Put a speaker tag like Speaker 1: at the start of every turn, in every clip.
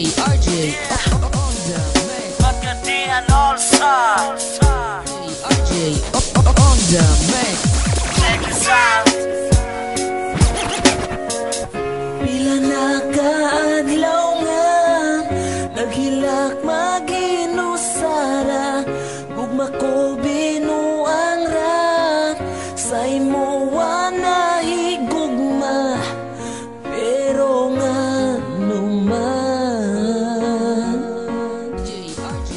Speaker 1: RJ on the mix.
Speaker 2: Magkadihan All-Star
Speaker 1: RJ on the mix.
Speaker 2: Check this out.
Speaker 3: Pila na kaadlaw nga naghilak maginusara, gugma ko binuang ra sa imo na higugma, pero nga naman
Speaker 1: RJ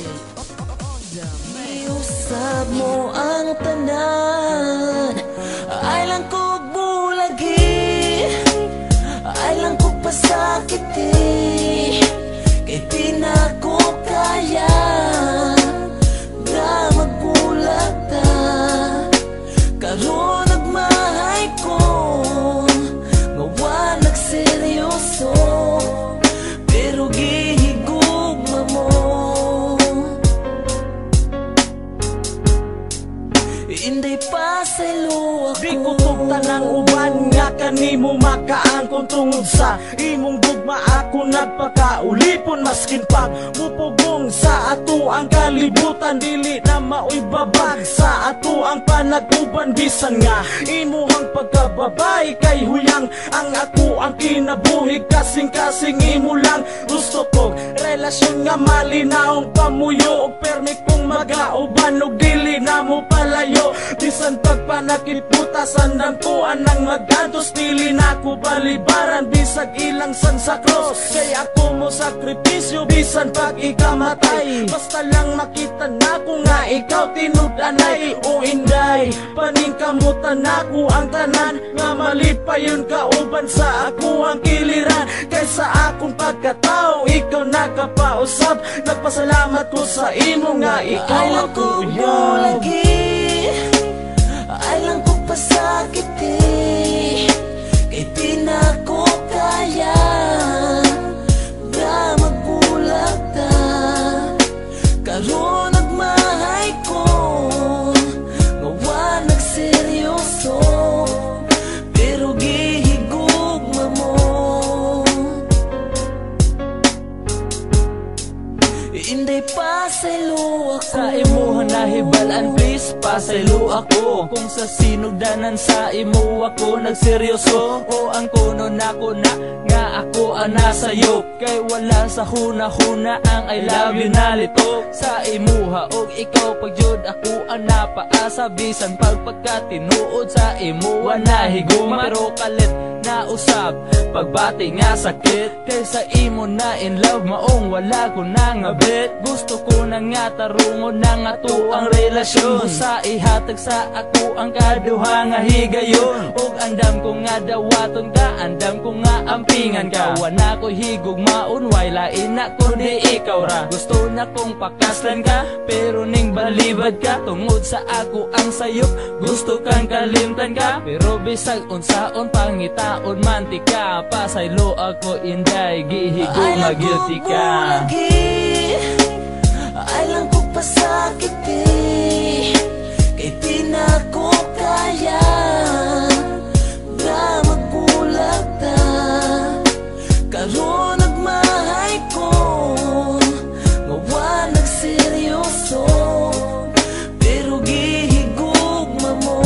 Speaker 1: on the mix.
Speaker 3: iusab mo ang tanan, ay lang kog bulagi, ay lang kog pasakiti, kay di na ko kaya nga magbulag ta, karon nagmahay ko nga wa nagseryoso, pero gihigugma mo. Inday pa sa ilo ako,
Speaker 2: Di ko tugta ng uban nga kanimo makaangkon tungod sa imong gugma. Ako nagpakaulipon maskin pag mupugong sa ato ang kalibutan, dili na maoy babag sa ato ang panag-uban. Bisan nga imuhang pagkababay kay huyang ang ako ang kinabuhi, kasing-kasing imo lang gusto ko relasyon nga malinaong pamuyo og permi kong magauban og dili na mo palayo. Bisan pagpanakit putasan ng tuan ng magantos, dili na ko balibaran bisag ilang san sa cross, kay ako mo sakripisyo bisan pag ikamatay. Basta lang makita na ko nga ikaw tinud-anay o inday, paningkamutan ako ang tanan nga mali pa yun kauban sa ako ang kiliran. Kaysa akong pagkatao ikaw nakapausap, nagpasalamat ko sa imo nga ikaw
Speaker 3: ay lang
Speaker 2: ako
Speaker 3: kog
Speaker 2: yan.
Speaker 3: bulagi, ay lang kog pasakiti, kay di na ko kaya nga magbulag ta, karon nagmahay ko nga wa nagseryoso, pero gihigugma mo. Inday pa sa ilo ako,
Speaker 4: Sa imo nahibalan please pasaylo ako, kung sa sinugdanan sa imo ako nagseryoso, o ang kuno nako na nga ako ang nasayop, kay wala sa huna-huna ang I love you nalito sa imuha, og ikaw pagjud ako ang napaasa, bisan pagpagkatinuod sa imo nahiguma, pero kalit na usab pagbati nga sakit, kay sa imo na in love maong wala ko na nga bet. Gusto ko na nga tarungon na nga to ang relasyon, sa ihatag sa ako ang kaduha nga higayon, og andam ko nga dawaton ka, andam ko nga ampingan ka, wana ko higugmaon way lain na kundi ikaw ra. Gusto na kong pakaslan ka pero ning balibad ka, tungod sa ako ang sayop gusto kang kalimtan ka, pero bisag unsaon pangitaon mantika, pasaylo ako inday gihigong magilty ka.
Speaker 3: Ay lang kog pasakiti, kay di na ko kaya nga magbulag ta, karon nagmahay ko nga wa nagseryoso, pero gihigugma mo.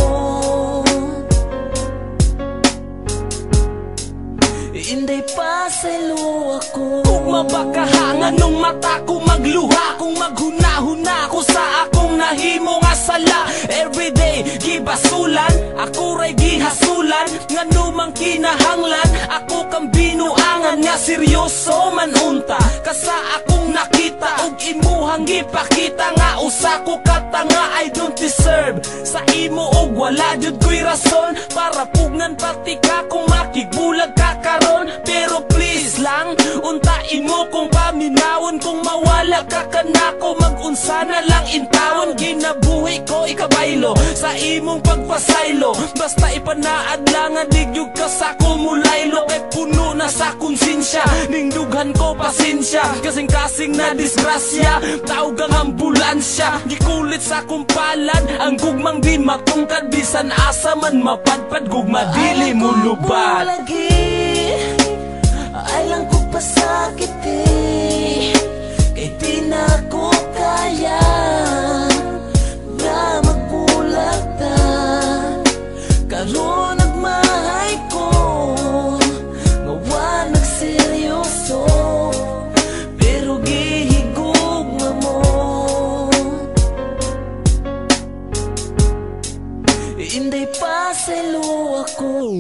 Speaker 3: Inday pa sa ilo ako,
Speaker 2: Kung mabakahangan nung mata ko magluha, kung maghuna-huna ko sa akong nahimo nga sala. Everyday gibasulan, ako ray gihasulan, nga numang kinahanglan, ako kang binuangan nga seryoso man unta, kasa akong nakita og imuhang gipakita nga usa ko katanga I don't deserve sa imo, og wala jud ko'y rason para pugnan pati ka kung makigbulag ka karon. Pero please lang untain mo kung paminawon, kung mawala ka kanako mag-unsa na lang intawon. Ginabuhi ko ikabaylo sa imong pagpasaylo, basta ipanaad lang nga digyug ka sa kumulaylo, kay puno na sa konsensya ning dughan ko pasensya, kasing-kasing na disgrasya tawag ang ambulansya. Gikulit sa kumpalan ang gugmang di matungkad, bisan asa man mapadpad gugma dili mo lubat.
Speaker 3: ay lang kog pasakiti, ako.